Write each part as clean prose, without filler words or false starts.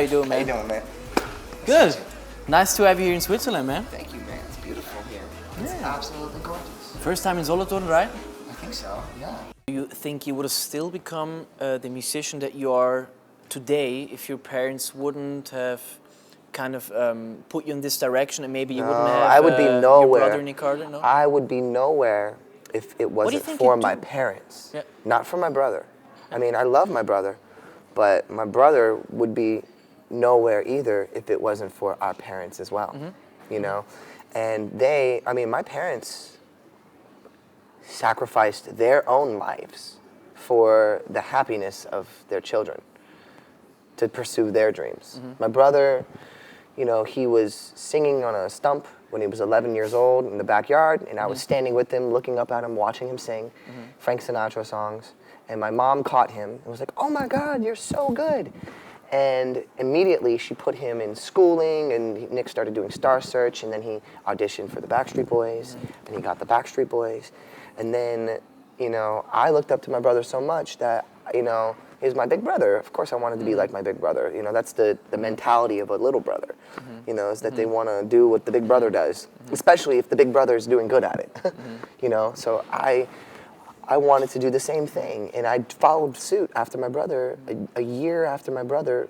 you doing, man? How you doing, man? Good. Nice to have you here in Switzerland, man. Thank you, man. It's beautiful here. It's absolutely gorgeous. First time in Solothurn, right? I think so, yeah. Do you think you would have still become the musician that you are today if your parents wouldn't have kind of put you in this direction and maybe you wouldn't have I would be nowhere. your brother Nick Carter? No? I would be nowhere if it wasn't for my parents, not for my brother. I mean, I love my brother, but my brother would be nowhere either if it wasn't for our parents as well, you know? And my parents sacrificed their own lives for the happiness of their children to pursue their dreams. My brother, you know, he was singing on a stump when he was 11 years old in the backyard, and I was standing with him, looking up at him, watching him sing Frank Sinatra songs. And my mom caught him and was like, "Oh my God, you're so good." And immediately she put him in schooling, and Nick started doing Star Search, and then he auditioned for the Backstreet Boys, and he got the Backstreet Boys. And then, you know, I looked up to my brother so much that, you know, he was my big brother. Of course I wanted to be like my big brother. You know, that's the mentality of a little brother, you know, is that they want to do what the big brother does, especially if the big brother is doing good at it, you know. So I wanted to do the same thing, and I followed suit after my brother. A year after my brother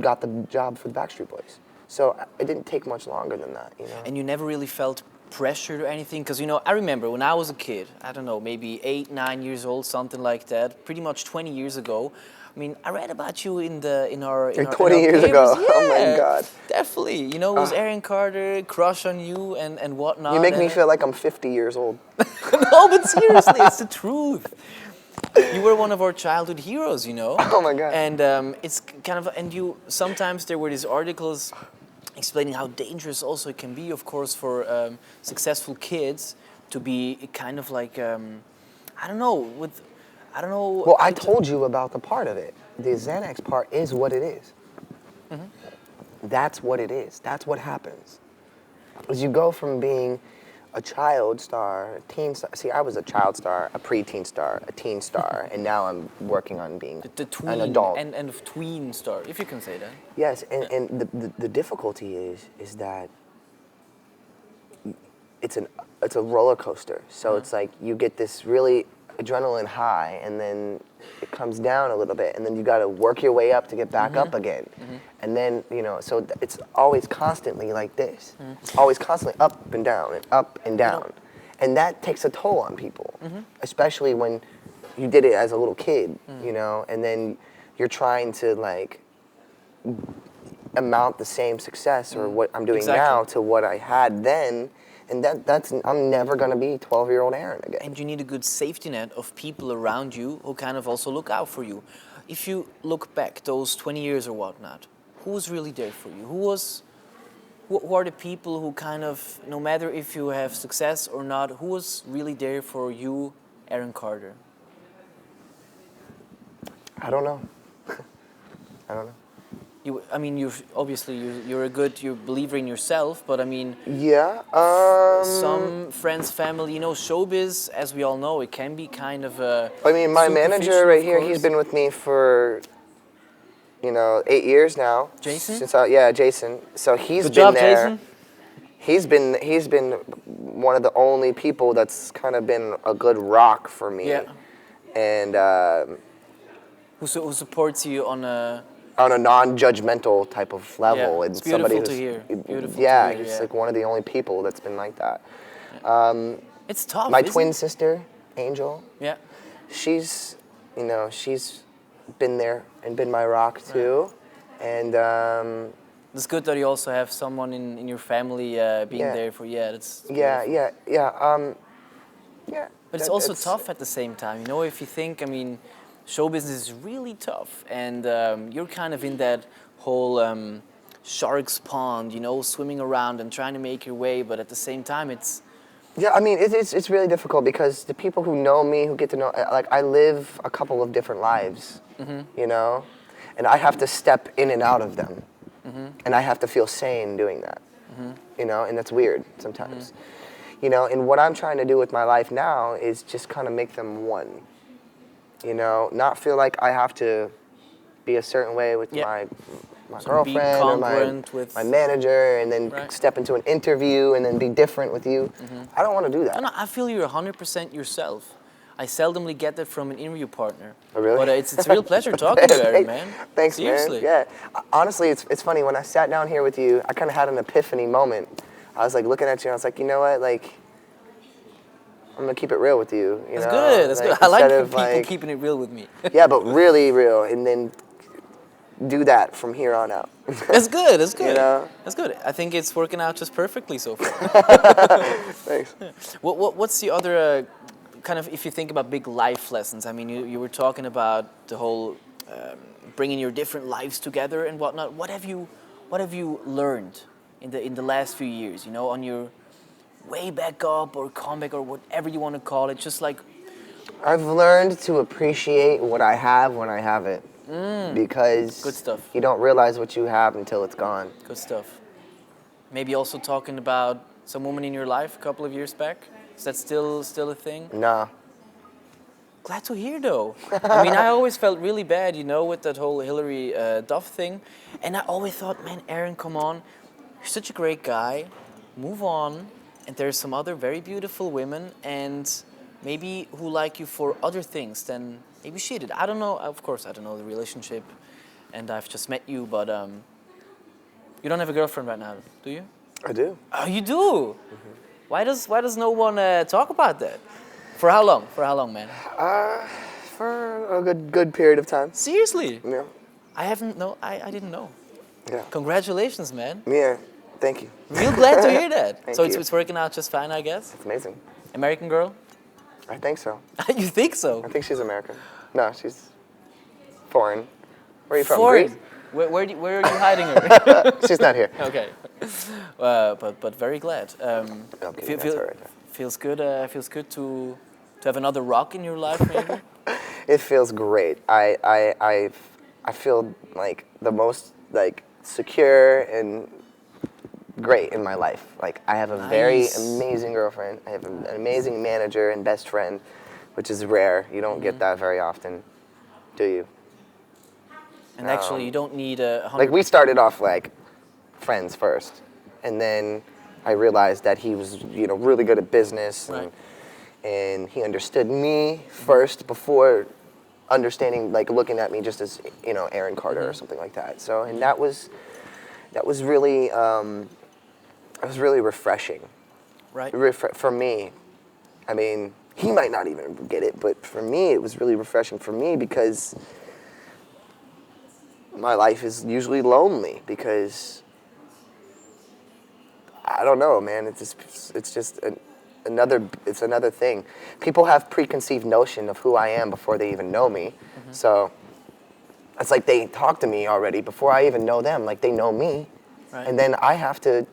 got the job for the Backstreet Boys. So it didn't take much longer than that, you know. And you never really felt pressured or anything? Because, you know, I remember when I was a kid, I don't know, maybe 8, 9 years old, something like that, pretty much 20 years ago. I mean, I read about you in our 20 years ago. Yeah, oh my God. Definitely. You know, it was Aaron Carter, crush on you and whatnot. You make me feel like I'm 50 years old. No, but seriously, it's the truth. You were one of our childhood heroes, you know. Oh my God. And it's kind of, and you, sometimes there were these articles explaining how dangerous also it can be, of course, for successful kids to be kind of like, I don't know. Well, I told you about the part of it. The Xanax part is what it is. That's what it is. That's what happens. As you go from being a child star, a teen star. See, I was a child star, a pre-teen star, a teen star, and now I'm working on being an adult. And tween star, if you can say that. Yes, and the difficulty is that it's a roller coaster. So it's like you get this really adrenaline high, and then it comes down a little bit, and then you got to work your way up to get back up again. And then, you know, so it's always constantly like this. It's always constantly up and down and up and down. And that takes a toll on people, especially when you did it as a little kid, you know, and then you're trying to like amount the same success or what I'm doing now to what I had then. And I'm never gonna be 12-year-old Aaron again. And you need a good safety net of people around you who kind of also look out for you. If you look back those 20 years or whatnot, who was really there for you? Who are the people who kind of, no matter if you have success or not, who was really there for you, Aaron Carter? I don't know. I don't know. I mean, you're a believer in yourself, but I mean, some friends, family, you know, showbiz, as we all know, it can be kind of a. I mean, my manager right here, he's been with me for, you know, 8 years now. Jason? Jason. So he's Good been job, there. Jason. He's been one of the only people that's kind of been a good rock for me. Yeah. And who supports you on a non-judgmental type of level. Yeah, and it's beautiful somebody to hear. Beautiful yeah, to hear, he's like one of the only people that's been like that. It's tough. My twin sister, Angel. Yeah. She's, you know, she's been there and been my rock too, and. It's good that you also have someone in your family being there for that's. Yeah. But it's also tough at the same time. You know, if you think, I mean, show business is really tough, and you're kind of in that whole shark's pond, you know, swimming around and trying to make your way, but at the same time, it's. Yeah, I mean, it's really difficult because the people who know me, who get to know, like, I live a couple of different lives, you know, and I have to step in and out of them, and I have to feel sane doing that, you know, and that's weird sometimes, you know, and what I'm trying to do with my life now is just kind of make them one. You know, not feel like I have to be a certain way with my So be girlfriend or congruent with- my manager, and then Right. step into an interview and then be different with you. I don't want to do that. No, I feel you're 100% yourself. I seldomly get that from an interview partner. Oh, really? But it's a real pleasure talking to you, Aaron, man. Thanks, Seriously. man. Yeah. Honestly, it's funny. When I sat down here with you, I kind of had an epiphany moment. I was like looking at you, and I was like, you know what? Like, I'm gonna keep it real with you. That's good. That's good. I like instead of, people keeping it real with me. Yeah, but really real, and then do that from here on out. That's good. That's good. You know? That's good. I think it's working out just perfectly so far. Thanks. What's the other kind of, if you think about big life lessons? I mean, you were talking about the whole bringing your different lives together and whatnot. What have you learned in the last few years? You know, on your way back up or comeback or whatever you want to call it. Just like I've learned to appreciate what I have when I have it. Because Good stuff. you don't realize what you have until it's gone. good stuff. Maybe also talking about some woman in your life a couple of years back. Is that still a thing? Nah. Glad to hear, though. I mean, I always felt really bad, you know, with that whole Hillary Duff thing. And I always thought, man, Aaron, come on. You're such a great guy. Move on. And there's some other very beautiful women, and maybe who like you for other things than maybe she did. I don't know. Of course, I don't know the relationship. And I've just met you, but you don't have a girlfriend right now, do you? I do. Oh, you do? Why does no one talk about that? For how long? For how long, man? For a good period of time. Seriously? Yeah. I didn't know. Yeah. Congratulations, man. Yeah. Thank you. Real glad to hear that. Thank So you. it's working out just fine, I guess. It's amazing. American girl? I think so. You think so? I think she's American. No, she's foreign. Where are you from? Foreign. Greece? Where are you hiding her? She's not here. Okay. But very glad. I'm kidding, that's her right there. Feels good. Feels good to have another rock in your life, maybe. It feels great. I feel like the most like secure and great in my life. Like I have a very Nice. amazing girlfriend. I have an amazing manager and best friend, which is rare. You don't get that very often, do you? And actually, you don't need a Like we started off like friends first, and then I realized that he was, you know, really good at business, Right. and he understood me first before understanding, like looking at me just as, you know, Aaron Carter or something like that. So, and that was really refreshing. right. For me. I mean, he might not even get it, but for me, it was really refreshing for me because my life is usually lonely because I don't know, man. It's just another thing. People have preconceived notion of who I am before they even know me. So it's like they talk to me already before I even know them. Like they know me, Right. and then I have to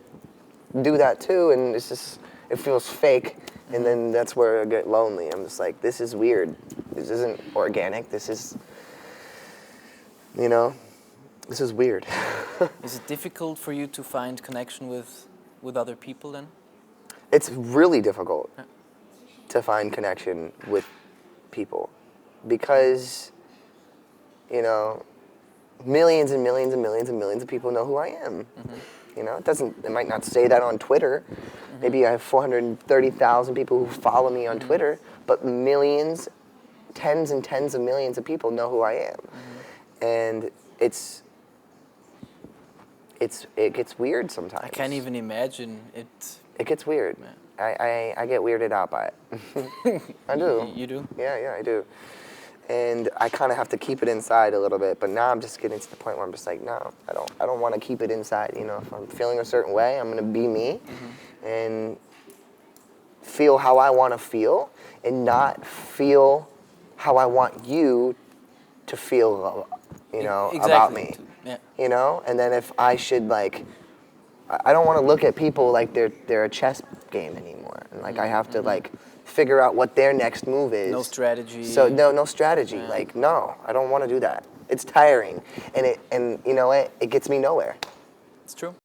do that too, and it feels fake. And then that's where I get lonely. I'm just like, this is weird. This isn't organic. This is, you know, this is weird. Is it difficult for you to find connection with other people then? It's really difficult to find connection with people because, you know, millions and millions and millions and millions of people know who I am. You know, it might not say that on Twitter. Maybe I have 430,000 people who follow me on Twitter, but millions, tens and tens of millions of people know who I am. And it gets weird sometimes. I can't even imagine it. It gets weird. Yeah. I get weirded out by it. I do. You do? Yeah, I do. And I kind of have to keep it inside a little bit. But now I'm just getting to the point where I'm just like, no, I don't want to keep it inside. You know, if I'm feeling a certain way, I'm gonna be me, and feel how I want to feel, and not feel how I want you to feel. You know, Exactly. about me. Yeah. You know, and then if I should like, I don't want to look at people like they're a chess game anymore, and like I have to like figure out what their next move is. No strategy. So no strategy. Yeah. Like no, I don't want to do that. It's tiring, and you know what? It gets me nowhere. It's true.